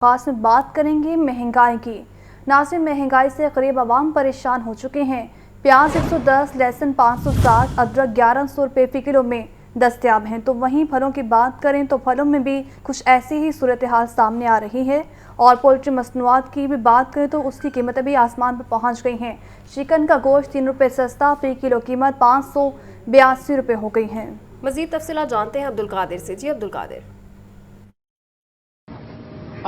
خاص میں بات کریں گے مہنگائی کی۔ ناظرین، مہنگائی سے غریب عوام پریشان ہو چکے ہیں۔ پیاز 110، لہسن 560، ادرک 1100 روپے فی کلو میں دستیاب ہیں۔ تو وہیں پھلوں کی بات کریں تو پھلوں میں بھی کچھ ایسی ہی صورتحال سامنے آ رہی ہے، اور پولٹری مصنوعات کی بھی بات کریں تو اس کی قیمتیں بھی آسمان پر پہنچ گئی ہیں۔ چکن کا گوشت 3 روپے سستا، فی کلو قیمت 582 روپے ہو گئی ہیں۔ مزید تفصیلات جانتے ہیں عبدالقادر سے۔ جی عبدالقادر،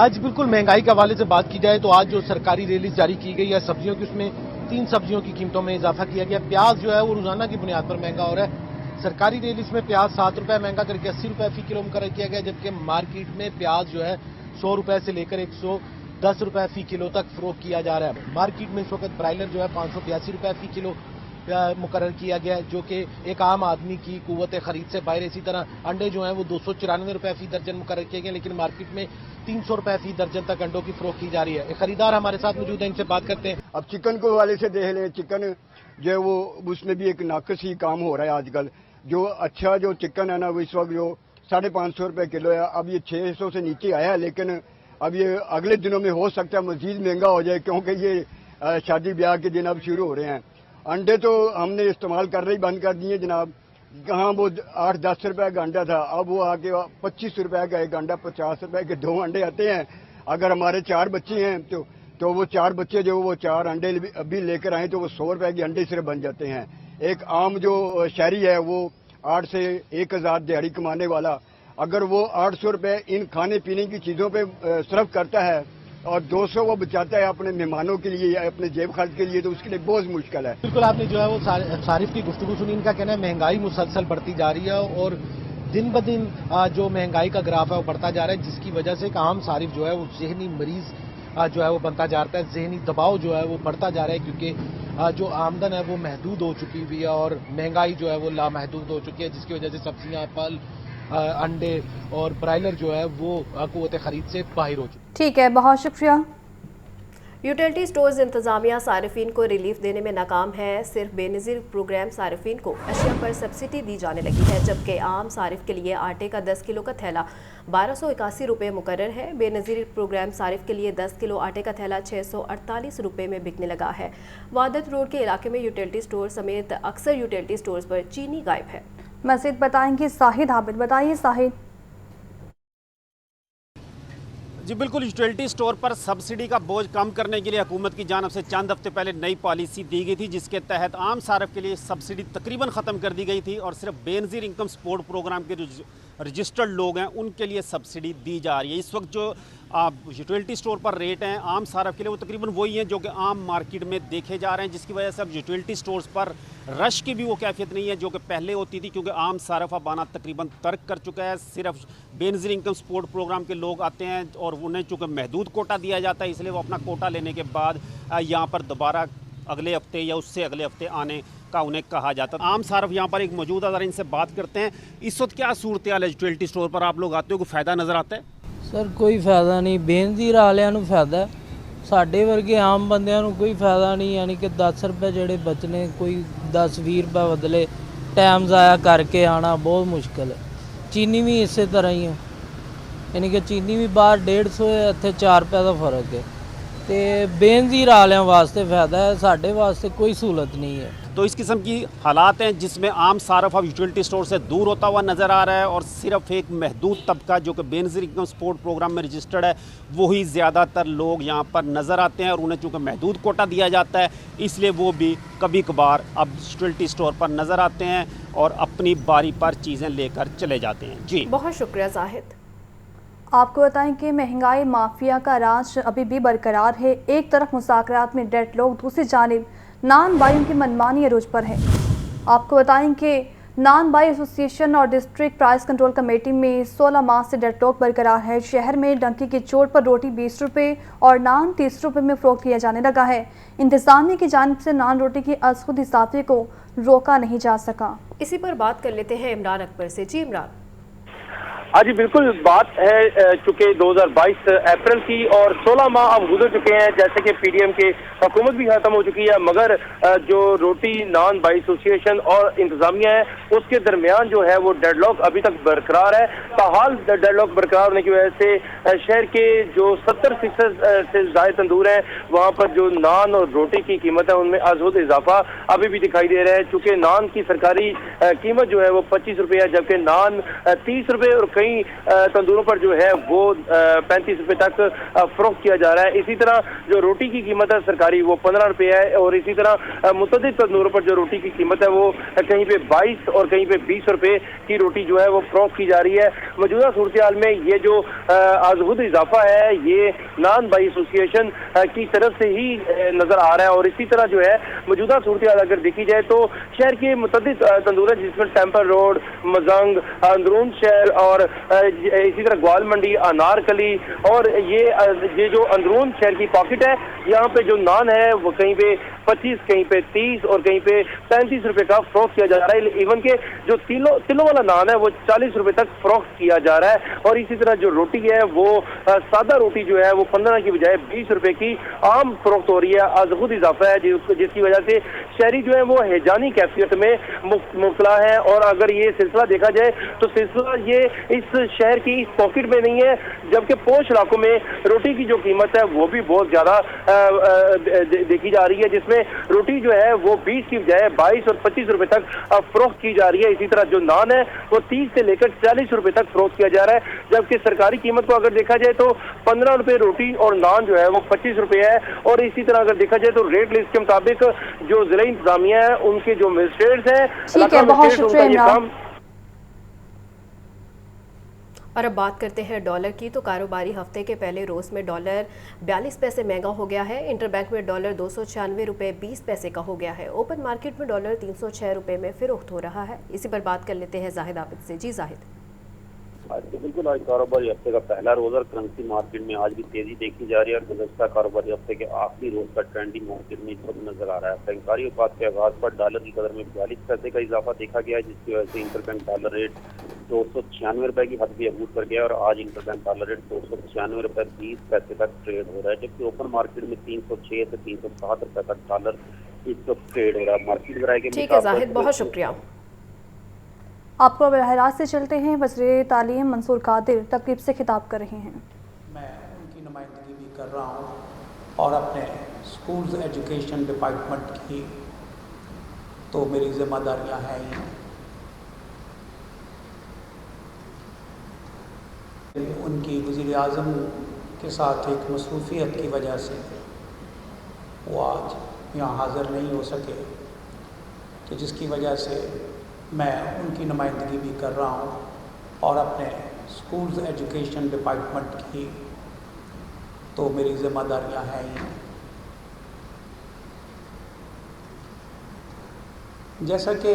آج بالکل مہنگائی کے حوالے سے بات کی جائے تو آج جو سرکاری ریلیز جاری کی گئی ہے سبزیوں کی، اس میں 3 سبزیوں کی قیمتوں میں اضافہ کیا گیا۔ پیاز جو ہے وہ روزانہ کی بنیاد پر مہنگا ہو رہا ہے۔ سرکاری ریلیز میں پیاز 7 روپے مہنگا کر کے 80 روپے فی کلو مقرر کیا گیا، جبکہ مارکیٹ میں پیاز جو ہے 100 روپے سے لے کر 110 روپے فی کلو تک فروخت کیا جا رہا ہے۔ مارکیٹ میں اس وقت برائلر جو ہے 582 روپے فی کلو مقرر کیا گیا ہے، جو کہ ایک عام آدمی کی قوت خرید سے باہر۔ اسی طرح انڈے جو ہیں وہ 294 روپے فی درجن مقرر کیے گئے، لیکن مارکیٹ میں 300 روپے فی درجن تک انڈوں کی فروخت کی جا رہی ہے۔ ایک خریدار ہمارے ساتھ موجود ہیں، ان سے بات کرتے ہیں۔ اب چکن کو حوالے سے دیکھ لیں، چکن جو ہے وہ اس میں بھی ایک ناقص ہی کام ہو رہا ہے آج کل۔ جو اچھا جو چکن ہے نا وہ اس وقت جو 550 روپے کلو ہے، اب یہ 600 سے نیچے آیا ہے، لیکن اب یہ اگلے دنوں میں ہو سکتا ہے مزید مہنگا ہو جائے، کیونکہ یہ شادی بیاہ کے دن اب شروع ہو رہے ہیں۔ انڈے تو ہم نے استعمال کرنے ہی بند کر دیے جناب۔ کہاں وہ 8-10 روپے کا انڈا تھا، اب وہ آ کے 25 روپے کا ایک انڈا، 50 روپے کے 2 انڈے آتے ہیں۔ اگر ہمارے 4 بچے ہیں تو وہ 4 بچے جو وہ 4 انڈے ابھی لے کر آئیں تو وہ 100 روپے کے انڈے صرف بن جاتے ہیں۔ ایک عام جو شہری ہے وہ 8 سے 1000 دیہڑی کمانے والا، اگر وہ 800 روپے ان کھانے پینے کی چیزوں پہ صرف کرتا ہے اور 200 وہ بچاتا ہے اپنے مہمانوں کے لیے یا اپنے جیب خرچ کے لیے، تو اس کے لیے بہت مشکل ہے۔ بالکل آپ نے جو ہے وہ صارف کی گفتگو سنی، ان کا کہنا ہے مہنگائی مسلسل بڑھتی جا رہی ہے اور دن بدن جو مہنگائی کا گراف ہے وہ بڑھتا جا رہا ہے، جس کی وجہ سے ایک عام صارف جو ہے وہ ذہنی مریض جو ہے وہ بنتا جا رہا ہے، ذہنی دباؤ جو ہے وہ بڑھتا جا رہا ہے، کیونکہ جو آمدن ہے وہ محدود ہو چکی ہوئی ہے اور مہنگائی جو ہے وہ لامحدود ہو چکی ہے، جس کی وجہ سے سبزیاں، پھل، انڈے اور برائلر جو ہے وہ قوت خرید سے باہر ہو چکی ہے۔ ٹھیک ہے، بہت شکریہ۔ یوٹیلٹی سٹورز انتظامیہ صارفین کو ریلیف دینے میں ناکام ہے۔ صرف بے نظیر پروگرام صارفین کو اشیاء پر سبسڈی دی جانے لگی ہے، جبکہ عام صارف کے لیے آٹے کا 10 کلو کا تھیلا 1281 روپے مقرر ہے۔ بے نظیر پروگرام صارف کے لیے 10 کلو آٹے کا تھیلا 648 روپے میں بکنے لگا ہے۔ وحدت روڈ کے علاقے میں یوٹیلٹی سٹور سمیت اکثر یوٹیلٹی سٹورز پر چینی غائب ہے۔ مزید بتائیں گے شاہد عابد۔ بتائیے شاہد۔ جی بالکل، یوٹیلٹی سٹور پر سبسڈی کا بوجھ کم کرنے کے لیے حکومت کی جانب سے چند ہفتے پہلے نئی پالیسی دی گئی تھی، جس کے تحت عام صارف کے لیے سبسڈی تقریباً ختم کر دی گئی تھی اور صرف بے نظیر انکم سپورٹ پروگرام کے رجسٹرڈ لوگ ہیں ان کے لیے سبسڈی دی جا رہی ہے۔ اس وقت جو یوٹیلٹی سٹور پر ریٹ ہیں عام صارف کے لیے وہ تقریباً وہی ہیں جو کہ عام مارکیٹ میں دیکھے جا رہے ہیں، جس کی وجہ سے اب یوٹیلٹی سٹورز پر رش کی بھی وہ کیفیت نہیں ہے جو کہ پہلے ہوتی تھی، کیونکہ عام صارف اب آنا تقریباً ترک کر چکا ہے۔ صرف بے نظیر انکم سپورٹ پروگرام کے لوگ آتے ہیں اور انہیں چونکہ محدود کوٹا دیا جاتا ہے، اس لیے وہ اپنا کوٹا لینے کے بعد یہاں پر دوبارہ اگلے ہفتے یا اس سے اگلے ہفتے آنے کا انہیں کہا جاتا ہے۔ عام صارف یہاں پر ایک موجود ہے، ذرا ان سے بات کرتے ہیں۔ اس وقت کیا صورتحال ہے یوٹیلٹی سٹور پر؟ آپ لوگ آتے ہو، کوئی فائدہ نظر آتا ہے؟ سر کوئی فائدہ نہیں، بےنظیر ਵਾਲਿਆਂ ਨੂੰ ਫਾਇਦਾ, ਸਾਡੇ ਵਰਗੇ ਆਮ ਬੰਦਿਆਂ ਨੂੰ ਕੋਈ ਫਾਇਦਾ ਨਹੀਂ। ਯਾਨੀ ਕਿ 10 ਰੁਪਏ ਜਿਹੜੇ ਬਚਨੇ, ਕੋਈ 10-20 ਰੁਪਏ ਬਦਲੇ ਟਾਈਮ ਜ਼ਾਇਆ ਕਰਕੇ ਆਣਾ ਬਹੁਤ ਮੁਸ਼ਕਲ ਹੈ। ਚੀਨੀ ਵੀ ਇਸੇ ਤਰ੍ਹਾਂ ਹੀ ਹੈ, ਯਾਨੀ ਕਿ ਚੀਨੀ ਵੀ ਬਾਹਰ 150 ਹੈ, ਇੱਥੇ 4 ਰੁਪਏ ਦਾ ਫਰਕ ਹੈ। ਤੇ ਬੇਨਜ਼ੀਰ ਵਾਲਿਆਂ ਵਾਸਤੇ ਫਾਇਦਾ ਹੈ, ਸਾਡੇ ਵਾਸਤੇ ਕੋਈ ਸਹੂਲਤ ਨਹੀਂ ہے۔ تو اس قسم کی حالات ہیں جس میں عام صارف اب یوٹیلٹی سٹور سے دور ہوتا ہوا نظر آ رہا ہے اور صرف ایک محدود طبقہ جو کہ بے نظیر انکم سپورٹ پروگرام میں رجسٹرڈ ہے وہی زیادہ تر لوگ یہاں پر نظر آتے ہیں، اور انہیں چونکہ محدود کوٹا دیا جاتا ہے اس لیے وہ بھی کبھی کبھار اب یوٹیلٹی سٹور پر نظر آتے ہیں اور اپنی باری پر چیزیں لے کر چلے جاتے ہیں۔ جی بہت شکریہ زاہد۔ آپ کو بتائیں کہ مہنگائی مافیا کا راج ابھی بھی برقرار ہے۔ ایک طرف مذاکرات میں ڈیڈ لوگ، دوسری جانب نان بائیوں کی منمانی عروج پر ہے۔ آپ کو بتائیں کہ نان بائی ایسوسی ایشن اور ڈسٹرکٹ پرائس کنٹرول کمیٹی میں 16 ماہ سے ڈیڈ لاک برقرار ہے۔ شہر میں ڈنکی کی چوٹ پر روٹی 20 روپے اور نان 30 روپے میں فروخت کیا جانے لگا ہے۔ انتظامیہ کی جانب سے نان روٹی کی از خود اضافے کو روکا نہیں جا سکا۔ اسی پر بات کر لیتے ہیں عمران اکبر سے۔ جی عمران۔ जी बिल्कुल, बात है चूँकि 2022 अप्रैल की और 16 माह अब गुजर चुके हैं, जैसे कि पीडीएम की हुकूमत भी खत्म हो चुकी है, मगर जो रोटी नान बाई एसोसिएशन और इंतजामिया है उसके दरमियान जो है वो डेडलॉक अभी तक बरकरार है। ताहाल डेडलॉक बरकरार होने की वजह से शहर के जो 70% से ज्यादा तंदूर हैं वहाँ पर जो नान और रोटी की कीमत है उनमें अजहुद इजाफा अभी भी दिखाई दे रहा है। चूँकि नान की सरकारी कीमत जो है वो 25 रुपये है, जबकि नान 30 रुपये और कई तंदूरों पर जो है वो 35 रुपये तक फरोख्त किया जा रहा है। इसी तरह जो रोटी की कीमत है सरकारी वो 15 रुपये है, और इसी तरह मुतअद्दिद तंदूरों पर जो रोटी की कीमत है वो कहीं पे 22 और कहीं पे 20 रुपये की रोटी जो है वो फरोख्त की जा रही है। मौजूदा सूरत हाल में ये जो अजहुद इजाफा है ये नान बाई एसोसिएशन की तरफ से ही नजर आ रहा है, और इसी तरह जो है मौजूदा सूरत हाल अगर देखी जाए तो शहर के मुतअद्दिद तंदूर है, जिसमें टेम्पल रोड, मजंग, अंदरून शहर और इसी तरह ग्वाल मंडी, अनारकली और ये जो अंदरून शहर की पॉकेट है, यहाँ पे जो नान है वो कहीं पे 25, कहीं पे 30 और कहीं पे 35 रुपए का फरोख्त किया जा रहा है। इवन के जो तिलों वाला नान है वो 40 रुपए तक फरोख्त किया जा रहा है, और इसी तरह जो रोटी है वो सादा रोटी जो है वो 15 की बजाय 20 रुपए की आम फरोख्त हो रही है। अजहुद इजाफा है जिसकी वजह से शहरी जो है वो हैजानी कैफियत में मुब्तला है, और अगर ये सिलसिला देखा जाए तो सिलसिला ये इस शहर की इस पॉकेट में नहीं है, जबकि पोश इलाकों में रोटी की जो कीमत है वो भी बहुत ज्यादा देखी जा रही है, जिसमें रोटी जो है वो 20 की बजाय 22 और 25 रुपए तक फरोख्त की जा रही है। इसी तरह जो नान है वो 30 से लेकर 40 रुपए तक फरोख्त किया जा रहा है, जबकि सरकारी कीमत को अगर देखा जाए तो 15 रुपए रोटी और नान जो है वो 25 रुपए है। और इसी तरह अगर देखा जाए तो रेट लिस्ट के मुताबिक जो जिला इंतजामिया है उनके जो मजिस्ट्रेट्स हैं, ठीक है, बहुत शुक्रिया। और अब बात करते हैं डॉलर की। तो कारोबारी हफ्ते के पहले रोज में डॉलर 42 पैसे महंगा हो गया है। इंटरबैंक में डॉलर 296 रुपये 20 पैसे का हो गया है। ओपन मार्केट में डॉलर 306 रुपये में फरोख्त हो रहा है। इसी पर बात कर लेते हैं जाहिद आबिद से। जी जाहिद। बिल्कुल, आज कारोबारी हफ्ते का पहला रोज और करेंसी मार्केट में आज भी तेजी देखी जा रही है, और गुज़श्ता कारोबारी हफ्ते के आखिरी रोज का ट्रेंडिंग मार्केट में इस वक्त नजर आ रहा है। बैंकारी औकात के आगाज पर डॉलर की कदर में 42 पैसे का इजाफा देखा गया है, जिसकी वजह से इंटरबैंक डॉलर रेट 296 रुपए की हद भी अबूर कर गया, और आज इंटरबैंक डॉलर रेट 296 रुपए 20 पैसे तक ट्रेड हो रहा है, जबकि ओपन मार्केट में 306 से 307 रुपए तक डॉलर इस वक्त ट्रेड हो रहा है। मार्केट वराय के ठीक है जाहिद, बहुत शुक्रिया। आपको बहरात से चलते हैं। वज़ीर तालीम मंसूर कादिर तकरीब से खिताब कर रहे हैं। मैं उनकी नुमाइंदगी भी कर रहा हूँ और अपने स्कूल्स एजुकेशन डिपार्टमेंट की तो मेरी जिम्मेदारियाँ हैं ही। उनकी वज़ीर आज़म के साथ एक मसरूफियत की वजह से वो आज यहाँ हाज़िर नहीं हो सके, तो जिसकी वजह से मैं उनकी नुमाइंदगी भी कर रहा हूँ और अपने स्कूल्स एजुकेशन डिपार्टमेंट की तो मेरी जिम्मेदारियाँ हैं ही। जैसा कि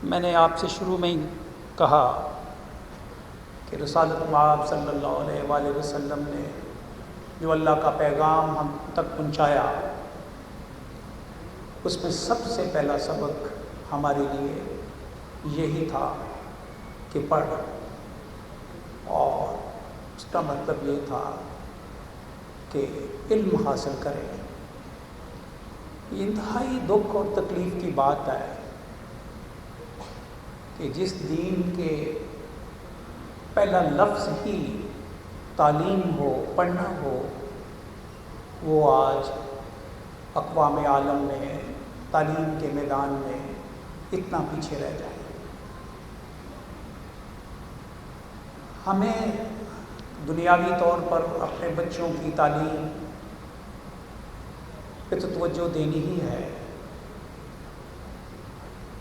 मैंने आपसे शुरू में ही कहा कि रसूलुल्लाह मआब सल्लल्लाहु अलैहि वसल्लम ने जो अल्लाह का पैगाम हम तक पहुँचाया, उसमें सबसे पहला सबक हमारे लिए यही था कि पढ़, और उसका मतलब ये था कि इल्म हासिल करें। इंतहाई दुख और तकलीफ़ की बात है कि जिस दीन के पहला लफ्ज़ ही तालीम हो, पढ़ना हो, वो आज अक़वाम आलम में तालीम के मैदान में इतना पीछे रह जाए। हमें दुनियावी तौर पर अपने बच्चों की तालीम पे तो तवज्जो देनी ही है,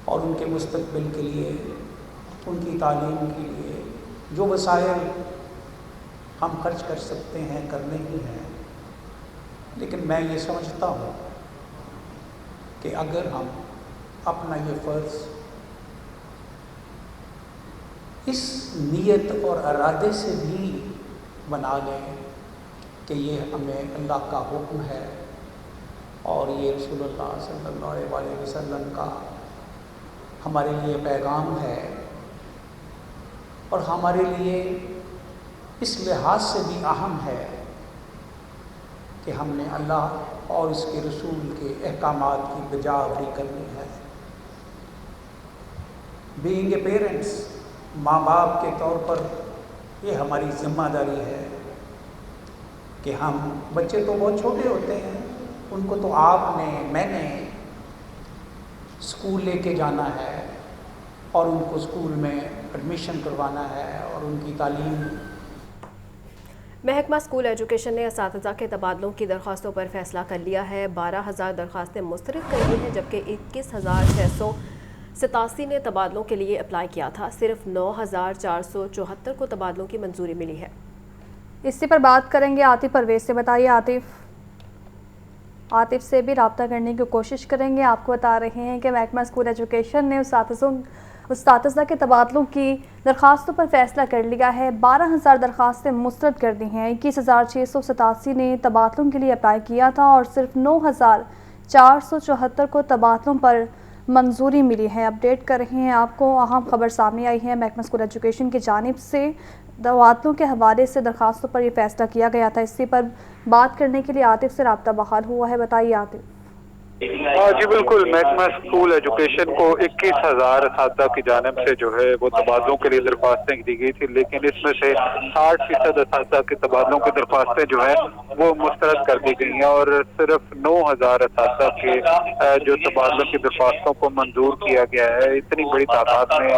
और उनके मुस्तक़बिल के लिए, उनकी तालीम के लिए जो वसाइल हम खर्च कर सकते हैं करने ही हैं। लेकिन मैं ये समझता हूँ कि अगर हम अपना ये फ़र्ज़ इस नीयत और इरादे से भी बना लें कि ये हमें अल्लाह का हुक्म है और ये रसूलुल्लाह सल्लल्लाहु अलैहि वसल्लम का हमारे लिए पैगाम है, और हमारे लिए इस लिहाज से भी अहम है कि हमने अल्लाह और इसके रसूल के अहकामात की बजावरी करनी है। बीइंग ए पेरेंट्स, माँ बाप के तौर पर ये हमारी जिम्मेदारी है कि हम, बच्चे तो बहुत छोटे होते हैं, उनको तो मैंने स्कूल लेके जाना है और उनको स्कूल में एडमिशन करवाना है और उनकी तालीम। महकमा स्कूल एजुकेशन ने असातिज़ा के तबादलों की दरख्वास्तों पर फैसला कर लिया है। 12,000 दरख्वास्तें मुस्तरद कर दी हैं, जबकि 21,687 ने तबादलों के लिए अप्लाई किया था। सिर्फ 9,474 को तबादलों की मंजूरी मिली है। इसी पर बात करेंगे आतिफ परवेज से। बताइए आतिफ से भी रब्ता करने की कोशिश करेंगे। आपको बता रहे हैं कि महकमा स्कूल एजुकेशन ने उस्तातिज़ा के तबादलों की दरख्वास्तों पर फैसला कर लिया है। 12,000 दरख्वास्तें मुस्तरद कर दी हैं। 21,687 ने तबादलों के लिए अप्लाई किया था और सिर्फ 9,474 को तबादलों पर मंजूरी मिली है। अपडेट कर रहे हैं आपको, अहम खबर सामने आई है महकमा स्कूल एजुकेशन की जानिब से। तबादलों के हवाले से दरख्वास्तों पर यह फैसला किया गया था। इसी पर बात करने के लिए आतिफ से रब्ता बहाल हुआ है। बताइए आतिफ। जी बिल्कुल, महकमा स्कूल एजुकेशन को 21,000 असातिज़ा की जानिब से जो है वो तबादलों के लिए दरख्वास्तें दी गई थी, लेकिन इसमें से 60% असातिज़ा के तबादलों की दरख्वास्तें जो है वो मुस्तरद कर दी गई हैं और सिर्फ 9,000 असातिज़ा के जो तबादलों की दरख्वास्तों को मंजूर किया गया है। इतनी बड़ी तादाद में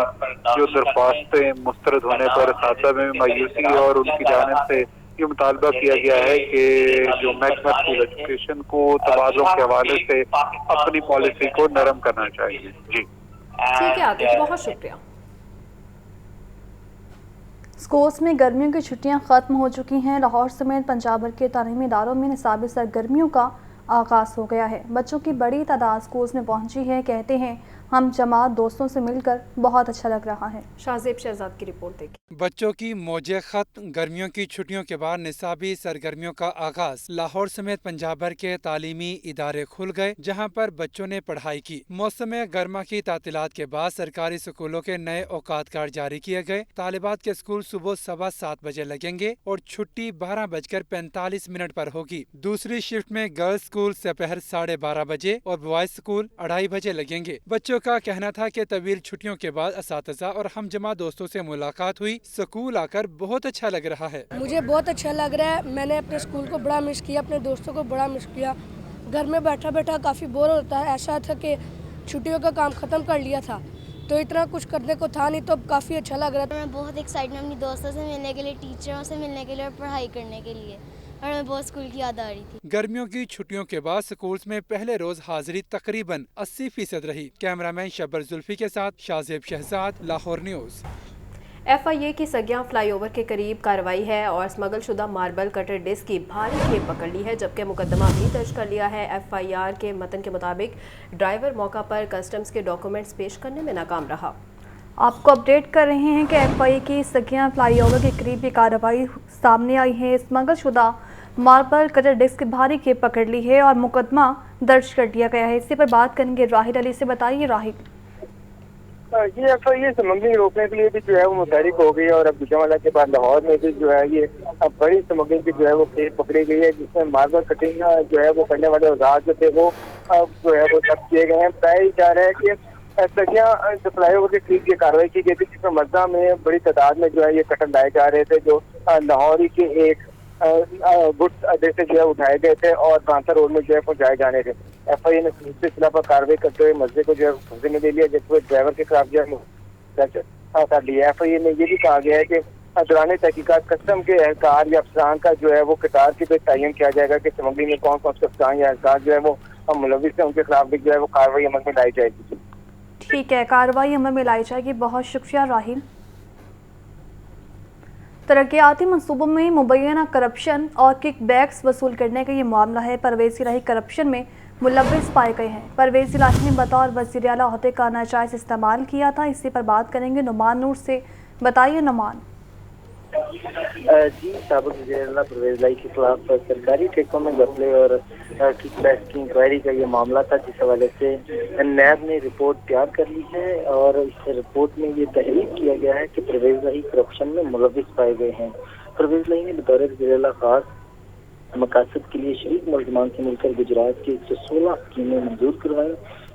जो दरख्वास्तें मुस्तरद होने पर असातिज़ा में मायूसी और उनकी जानिब से ये मुतालबा किया गया है कि जो महकमा स्कूल एजुकेशन को तबादलों के हवाले से अपनी पॉलिसी को नरम करना चाहिए। जी ठीक है आतिफ, बहुत शुक्रिया। स्कूल्स में गर्मियों की छुट्टियां खत्म हो चुकी हैं। लाहौर समेत पंजाब भर के तालीमी इदारों में निसाबी सरगर्मियों का आगाज़ हो गया है। बच्चों की बड़ी तादाद स्कूल्स में पहुंची है। कहते हैं हम जमात दोस्तों से मिलकर बहुत अच्छा लग रहा है। शाहजेब शहजाद की रिपोर्ट देखिए। बच्चों की मौजे खत्म, गर्मियों की छुट्टियों के बाद निसाबी सरगर्मियों का आगाज। लाहौर समेत पंजाब भर के तालीमी इदारे खुल गए, जहां पर बच्चों ने पढ़ाई की। मौसम गर्मा की तातीलात के बाद सरकारी स्कूलों के नए औकात कार्ड जारी किए गए। तालिबात के स्कूल सुबह 7:15 बजे लगेंगे और छुट्टी 12:45 पर होगी। दूसरी शिफ्ट में गर्ल्स स्कूल दोपहर 12:30 बजे और बॉयज स्कूल 2:30 बजे लगेंगे। बच्चों का कहना था कि तवील छुट्टियों के बाद असातिज़ा और हमजमा दोस्तों से मुलाकात हुई। स्कूल आकर बहुत अच्छा लग रहा है। मुझे बहुत अच्छा लग रहा है। मैंने अपने स्कूल को बड़ा मिस किया, अपने दोस्तों को बड़ा मिस किया। घर में बैठा बैठा काफ़ी बोर होता है। ऐसा था कि छुट्टियों का काम ख़त्म कर लिया था तो इतना कुछ करने को था नहीं, तो अब काफ़ी अच्छा लग रहा था। मैं बहुत एक्साइटेड हूँ अपनी दोस्तों से मिलने के लिए, टीचरों से मिलने के लिए और पढ़ाई करने के लिए, और मैं बहुत स्कूल की याद आ रही थी। गर्मियों की छुट्टियों के बाद स्कूल्स में पहले रोज हाजिरी तकरीबन 80% रही। कैमरामैन शब्बर जुल्फी के साथ शाहजेब शहजाद, लाहौर न्यूज़। FIA की सगियां फ्लाईओवर के करीब कार्रवाई है और स्मगल शुदा मार्बल कटर डिस्क की भारी खेप पकड़ ली है, जबकि मुकदमा भी दर्ज कर लिया है। FIR के मतन के मुताबिक ड्राइवर मौका पर कस्टम्स के डॉक्यूमेंट्स पेश करने में नाकाम रहा। आपको अपडेट कर रहे हैं कि FIA की सगियां फ्लाईओवर के करीब ये कार्रवाई सामने आई है। स्मगल शुदा मार्बल कटर डिस्क की भारी खेप पकड़ ली है और मुकदमा दर्ज कर दिया गया है। इसी पर बात करेंगे राहिल अली से। बताइए राहिल। ये FIA स्मगलिंग रोकने के लिए भी जो है वो मुतहरिक हो गई है और अब गुजरावाला के बाद लाहौर में भी जो है ये बड़ी स्मगलिंग की जो है वो खेप पकड़ी गई है, जिसमें मार्बल कटिंग जो है वो करने वाले औजार जो थे वो जो है वो जब्त किए गए हैं। बताया जा रहा है कि सगियां फ्लाईओवर के करीब ये कार्रवाई की गई थी, जिसमें मज़ा में बड़ी तादाद में जो है ये कटर लाए जा रहे थे, जो लाहौरी के एक गुड्स अड्डे से जो है उठाए गए थे और कांसा रोड में जो है पहुंचाए जाने थे। FIA ने इस खिलाफ पर कार्रवाई करते हुए मसले को जो है कब्जे में ले लिया, जिसमें ड्राइवर के खिलाफ जो है कर लिया। FIA में ये भी कहा गया है कि दौरान तहकीकात कस्टम के एहलकार या अफसरान का जो है वो कतार के पे तयन किया जाएगा कि स्मगलिंग में कौन कौन से अफसरान या एहलकार जो है वो मुलविस है, उनके खिलाफ भी जो है वो कार्रवाई अमल में लाई जाएगी। ठीक है, कार्रवाई अमल में लाई जाएगी। बहुत शुक्रिया राहिल। तरक्याती मंसूबों में मुबैना करप्शन और किकबैक्स वसूल करने का ये मामला है। परवेज़ इलाही करप्शन में मुलव्विस पाए गए हैं। परवेज़ इलाही ने बतौर वज़ीर आला ओहदे का नाजायज़ इस्तेमाल किया था। इसी पर बात करेंगे नुमान नूर से। बताइए नुमान। جی سابق وزیر اعلیٰ پرویز لائی کے خلاف سرکاری ٹھیکوں میں گھپلے اور کک بیک کی انکوائری کا یہ معاملہ تھا، جس حوالے سے نیب نے رپورٹ تیار کر لی ہے اور اس رپورٹ میں یہ تحریر کیا گیا ہے کہ پرویز لائی کرپشن میں ملوث پائے گئے ہیں۔ پرویز لائی نے بطور وزیر اعلیٰ خاص مقاصد کے لیے شریک ملزمان سے مل کر گجرات کی 116 اسکیمیں منظور کروائی۔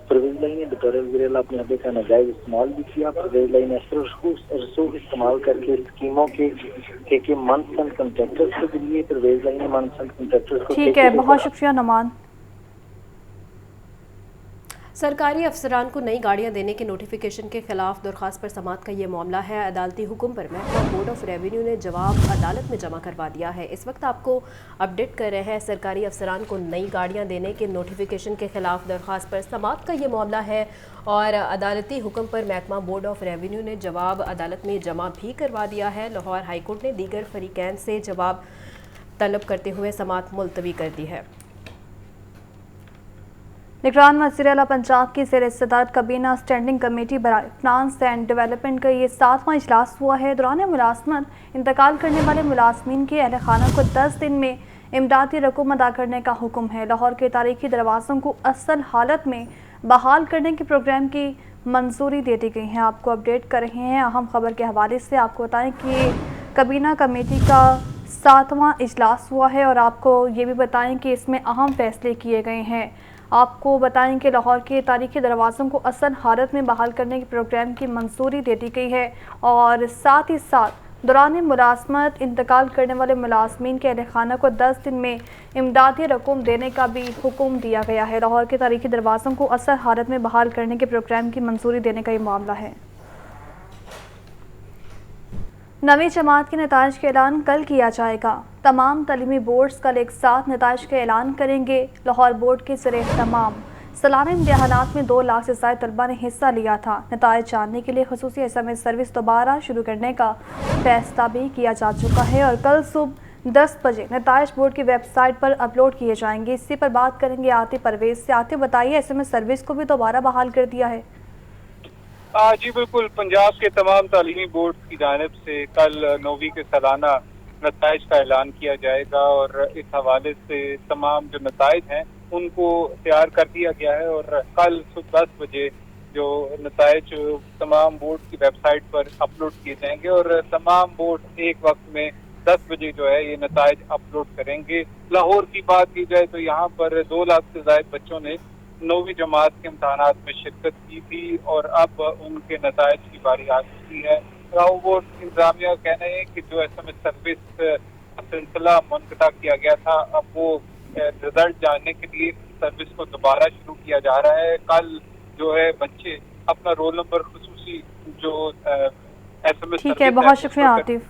پرویز لائی نے بطور وزیر اعلیٰ اپنے عہدے کا ناجائز استعمال بھی کیا۔ پرویز لائی نے رسوخ استعمال کر کے اسکیموں کے منسلک کنٹریکٹرز کے ذریعے پرویز لائی نے منسلک کنٹریکٹرز کو ٹھیک ہے، بہت شکریہ نعمان۔ سرکاری افسران کو نئی گاڑیاں دینے کے نوٹیفیکیشن کے خلاف درخواست پر سماعت کا یہ معاملہ ہے۔ عدالتی حکم پر محکمہ بورڈ آف ریونیو نے جواب عدالت میں جمع کروا دیا ہے۔ اس وقت آپ کو اپڈیٹ کر رہے ہیں، سرکاری افسران کو نئی گاڑیاں دینے کے نوٹیفیکیشن کے خلاف درخواست پر سماعت کا یہ معاملہ ہے اور عدالتی حکم پر محکمہ بورڈ آف ریونیو نے جواب عدالت میں جمع بھی کروا دیا ہے۔ لاہور ہائی کورٹ نے دیگر فریقین سے جواب طلب کرتے ہوئے سماعت ملتوی کر دی ہے۔ نگران وزیر اعلیٰ پنجاب کی زیر صدارت کابینہ اسٹینڈنگ کمیٹی برائے فنانس اینڈ ڈیولپمنٹ کا یہ 7واں اجلاس ہوا ہے۔ دوران ملازمت انتقال کرنے والے ملازمین کے اہل خانہ کو 10 دن میں امدادی رقم ادا کرنے کا حکم ہے۔ لاہور کے تاریخی دروازوں کو اصل حالت میں بحال کرنے کے پروگرام کی منظوری دے دی گئی ہے۔ آپ کو اپڈیٹ کر رہے ہیں اہم خبر کے حوالے سے۔ آپ کو بتائیں کہ کابینہ کمیٹی کا 7واں اجلاس ہوا ہے اور آپ کو یہ بھی بتائیں کہ اس میں اہم فیصلے کیے گئے ہیں۔ آپ کو بتائیں کہ لاہور کے تاریخی دروازوں کو اصل حالت میں بحال کرنے کے پروگرام کی منظوری دے دی گئی ہے اور ساتھ ہی ساتھ دوران ملازمت انتقال کرنے والے ملازمین کے اہل خانہ کو 10 دن میں امدادی رقم دینے کا بھی حکم دیا گیا ہے۔ لاہور کے تاریخی دروازوں کو اصل حالت میں بحال کرنے کے پروگرام کی منظوری دینے کا یہ معاملہ ہے۔ 9ویں جماعت کے نتائج کا اعلان کل کیا جائے گا۔ تمام تعلیمی بورڈز کل ایک ساتھ نتائج کا اعلان کریں گے۔ لاہور بورڈ کے زیر اہتمام سالانہ امتحانات میں 2 لاکھ سے زائد طلباء نے حصہ لیا تھا۔ نتائج جاننے کے لیے خصوصی SMS سروس دوبارہ شروع کرنے کا فیصلہ بھی کیا جا چکا ہے اور کل صبح 10 بجے نتائج بورڈ کی ویب سائٹ پر اپلوڈ کیے جائیں گے۔ اسی پر بات کریں گے عاطف پرویز سے۔ عاطف بتائیے، SMS سروس کو بھی دوبارہ بحال کر دیا ہے؟ جی بالکل، پنجاب کے تمام تعلیمی بورڈ کی جانب سے کل 9ویں کے سالانہ نتائج کا اعلان کیا جائے گا اور اس حوالے سے تمام جو نتائج ہیں ان کو تیار کر دیا گیا ہے اور کل صبح 10 بجے جو نتائج تمام بورڈ کی ویب سائٹ پر اپلوڈ کیے جائیں گے اور تمام بورڈ ایک وقت میں 10 بجے جو ہے یہ نتائج اپلوڈ کریں گے۔ لاہور کی بات کی جائے تو یہاں پر 2 لاکھ سے زائد بچوں نے 9ویں جماعت کے امتحانات میں شرکت کی تھی اور اب ان کے نتائج کی باری آ چکی ہے۔ لاہور بورڈ انتظامیہ کا کہنا ہے کہ جو SMS سروس کا سلسلہ منقطع کیا گیا تھا، اب وہ رزلٹ جاننے کے لیے سروس کو دوبارہ شروع کیا جا رہا ہے۔ کل جو ہے بچے اپنا رول نمبر خصوصی جو SMS ٹھیک ہے، بہت شکریہ عاطف۔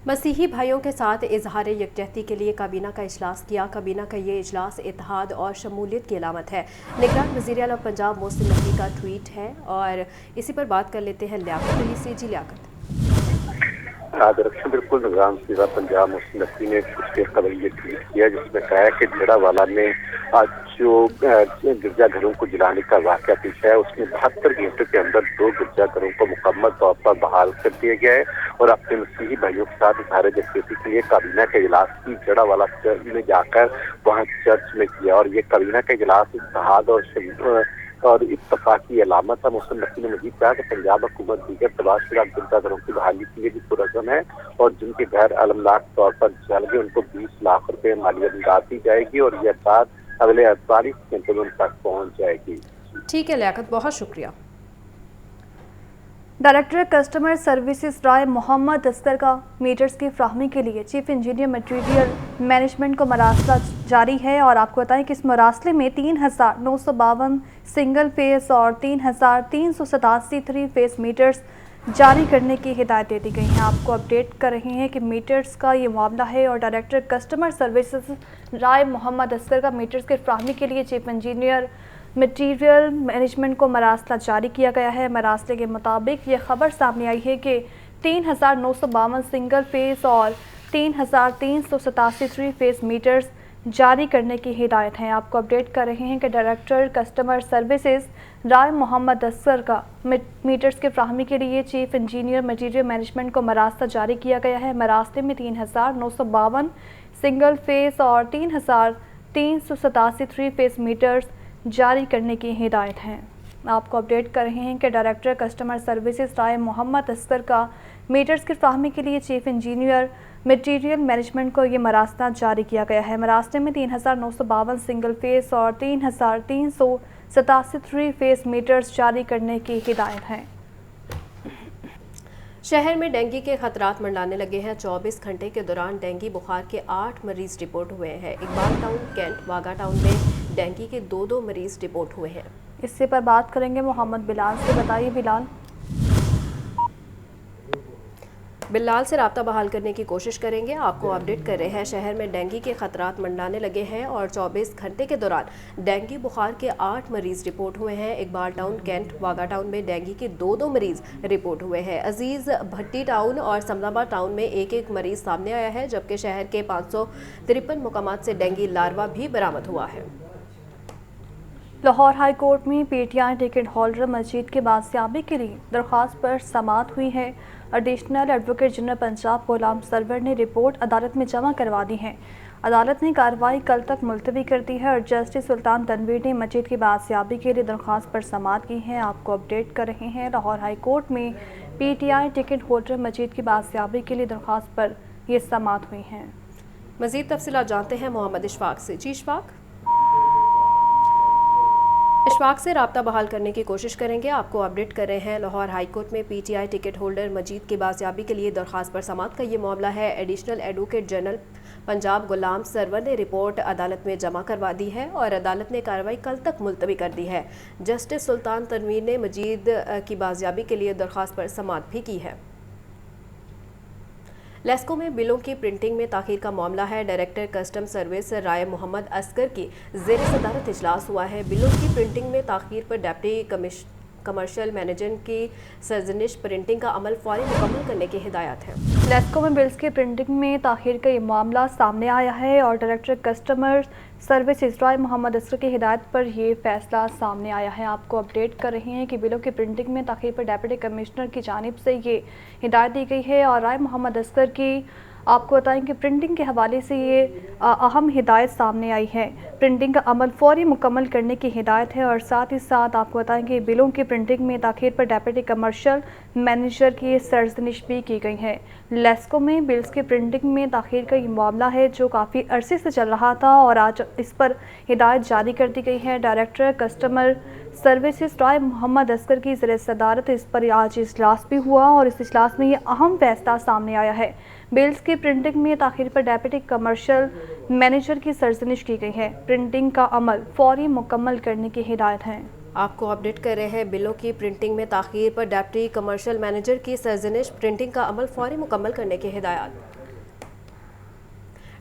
مسیحی بھائیوں کے ساتھ اظہار یکجہتی کے لیے کابینہ کا اجلاس کیا۔ کابینہ کا یہ اجلاس اتحاد اور شمولیت کی علامت ہے۔ نگران وزیر اعلیٰ پنجاب محسن نقوی کا ٹویٹ ہے اور اسی پر بات کر لیتے ہیں لیاقت علی سے۔ جی لیاقت۔ بالکل، نگران وزیر اعلیٰ پنجاب محسن نقوی نے کچھ دیر قبل یہ ٹویٹ کیا جس میں کہا کہ جڑا والا میں آج جو گرجا گھروں کو جلانے کا واقعہ پیش ہے اس میں 72 گھنٹوں کے اندر 2 گرجا گھروں کو مکمل طور پر بحال کر دیا گیا ہے اور اپنے مسیحی بھائیوں کے ساتھ اظہار یکجہتی کے لیے کابینہ کا اجلاس کی جڑا والا چرچ میں جا کر وہاں چرچ میں کیا اور یہ کابینہ کا اجلاس اتحاد اور اتفاق کی علامت ہے۔ محسن نقوی نے مزید کہا کہ پنجاب حکومت دیگر تباہ شدہ گرجا گھروں کی بحالی کے لیے بھی پرعزم ہے اور جن کے گھر المناک طور پر جل گئے ان کو 20 لاکھ روپے مالی امداد دی جائے گی اور یہ امداد اگلے 48 گھنٹوں میں ان تک پہنچ جائے گی۔ ٹھیک ہے لیاقت، بہت شکریہ۔ ڈائریکٹر کسٹمر سروسز رائے محمد اصغر کا میٹرز کی فراہمی کے لیے چیف انجینئر مٹیریل مینجمنٹ کو مراسلہ جاری ہے اور آپ کو بتائیں کہ اس مراسلے میں 3952 سنگل فیس اور 3387 3 فیس میٹرز جاری کرنے کی ہدایت دے دی گئی ہیں۔ آپ کو اپڈیٹ کر رہے ہیں کہ میٹرز کا یہ معاملہ ہے اور ڈائریکٹر کسٹمر سروسز رائے محمد اصغر کا میٹرز کی فراہمی کے لیے چیف انجینئر مٹیریل مینجمنٹ کو مراسلہ جاری کیا گیا ہے۔ مراسلے کے مطابق یہ خبر سامنے آئی ہے کہ 3952 سنگل فیس اور 3387 3 فیس میٹرز जारी करने की हिदायत है। आपको अपडेट कर रहे हैं कि डायरेक्टर कस्टमर सर्विसेज राय मोहम्मद असगर का मीटर्स की फराहमी के लिए चीफ इंजीनियर मटीरियल मैनेजमेंट को मरास्ता जारी किया गया है। मरास्ते में 3952 सिंगल फेस और 3387 थ्री फेस मीटर्स जारी करने की हिदायत है। आपको अपडेट कर रहे हैं कि डायरेक्टर कस्टमर सर्विसेज राय मोहम्मद असगर का मीटर्स की फराहमी के लिए चीफ इंजीनियर मटीरियल मैनेजमेंट को ये मरास्ता जारी किया गया है। मरास्ते में 3952 सिंगल फेस और 3387 थ्री फेस मीटर्स जारी करने की हिदायत है। शहर में डेंगू के खतरात मंडराने लगे हैं। 24 घंटे के दौरान डेंगू बुखार के 8 मरीज रिपोर्ट हुए हैं। Iqbal town, cantt, Wagha town में डेंगू के 2 मरीज रिपोर्ट हुए हैं। इससे पर बात करेंगे मोहम्मद बिलाल से। बताइए बिलाल। बिलाल से राब्ता बहाल करने की कोशिश करेंगे। आपको अपडेट कर रहे हैं शहर में डेंगू के खतरात मंडराने लगे हैं और 24 घंटे के दौरान डेंगू बुखार के 8 मरीज रिपोर्ट हुए हैं। Iqbal town, cantt, Wagha town में डेंगू के 2 मरीज रिपोर्ट हुए हैं। अजीज भट्टी टाउन और समनाबाद टाउन में 1 मरीज सामने आया है, जबकि शहर के 553 मुकामात से डेंगू लार्वा भी बरामद हुआ है। लाहौर हाई कोर्ट में पीटीआई टिकट होल्डर मस्जिद के बाजियाबी के लिए दरख्वास्त पर समाअत हुई है। एडिशनल एडवोकेट जनरल पंजाब गुलाम सरवर ने रिपोर्ट अदालत में जमा करवा दी है। अदालत ने कार्रवाई कल तक मुलतवी कर दी है और जस्टिस सुल्तान तनवीर ने मस्जिद की बाजियाबी के लिए दरख्वास्त पर समाअत की है। आपको अपडेट कर रहे हैं लाहौर हाई कोर्ट में पीटीआई टिकट होल्डर मस्जिद की बाजियाबी के लिए दरख्वास्त पर ये समाअत हुई है। मज़ीद तफसीलात जानते हैं मोहम्मद इशफाक से। जी इशफाक से राब्ता बहाल करने की कोशिश करेंगे। आपको अपडेट कर रहे हैं लाहौर हाई कोर्ट में पीटीआई टिकट होल्डर मस्जिद की बाजियाबी के लिए दरख्वास्त पर समाअत का ये मामला है। एडिशनल एडवोकेट जनरल पंजाब गुलाम सरवर ने रिपोर्ट अदालत में जमा करवा दी है और अदालत ने कार्रवाई कल तक मुलतवी कर दी है। जस्टिस सुल्तान तनवीर ने मस्जिद की बाजियाबी के लिए दरख्वास्त पर समाअत भी की है। लेस्को में बिलों की प्रिंटिंग में ताख़ीर का मामला है। डायरेक्टर कस्टम सर्विस राय मोहम्मद असगर की ज़ेर सदारत इजलास हुआ है। बिलों की प्रिंटिंग में ताख़ीर पर डिप्टी कमर्शियल मैनेजर की सरजनिश प्रिंटिंग का अमल फौरी मुकम्मल करने की हिदायत है। लेस्को में बिल्स की प्रिंटिंग में ताख़ीर का ये मामला सामने आया है और डायरेक्टर कस्टमर सर्विस राय मोहम्मद असगर की हिदायत पर ये फैसला सामने आया है। आपको अपडेट कर रहे हैं कि बिलों की प्रिंटिंग में ताख़ीर पर डिप्टी कमिश्नर की जानिब से ये हिदायत दी गई है और राय मोहम्मद असगर की आपको बताएं कि प्रिंटिंग के हवाले से ये अहम हिदायत सामने आई है। प्रिंटिंग का अमल फौरी मुकम्मल करने की हिदायत है और साथ ही साथ आपको बताएं कि बिलों की प्रिंटिंग में ताख़ीर पर डिप्टी कमर्शियल मैनेजर की सरजनिश भी की गई है। लेस्को में बिल्स की प्रिंटिंग में ताख़ीर का ये मामला है जो काफ़ी अरसे से चल रहा था और आज इस पर हिदायत जारी कर दी गई है। डायरेक्टर कस्टमर सर्विसेज राय मोहम्मद असगर की ज़ेर सदारत इस पर आज इजलास भी हुआ और इस इजलास में ये अहम फैसला सामने आया है। बिल्स की प्रिंटिंग में ताख़ीर पर डिप्टी कमर्शियल मैनेजर की सरजनिश की गई है। प्रिंटिंग का अमल फौरी मुकम्मल करने की हिदायत है। आपको अपडेट कर रहे हैं बिलों की प्रिंटिंग में ताख़ीर पर डिप्टी कमर्शियल मैनेजर की सरजनिश, प्रिंटिंग का अमल फौरी मुकम्मल करने की हिदायत।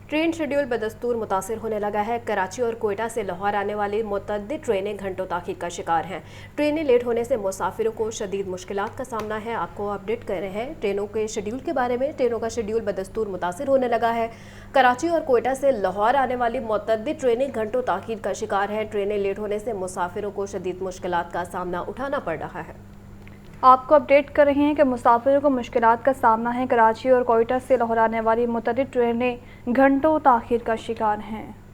ट्रेन शेड्यूल बदस्तूर मुतासिर होने लगा है। कराची और कोयटा से लाहौर आने वाली मुतअद्दिद ट्रेनें घंटों ताख़ीर का शिकार हैं। ट्रेनें लेट होने से मुसाफिरों को शदीद मुश्किलात का सामना है। आपको अपडेट कर रहे हैं ट्रेनों के शेड्यूल के बारे में। ट्रेनों का शेड्यूल बदस्तूर मुतासिर होने लगा है। कराची और कोयटा से लाहौर आने वाली मुतअद्दिद ट्रेनें घंटों ताख़ीर का शिकार हैं। ट्रेनें लेट होने से मुसाफिरों को शदीद मुश्किलात का सामना उठाना पड़ रहा है। आपको अपडेट कर रहे हैं कि मुसाफिरों को मुश्किलात का सामना है। कराची और कोयटा से लाहौर आने वाली मुतअद्दिद ट्रेनें घंटों ताख़ीर का शिकार हैं।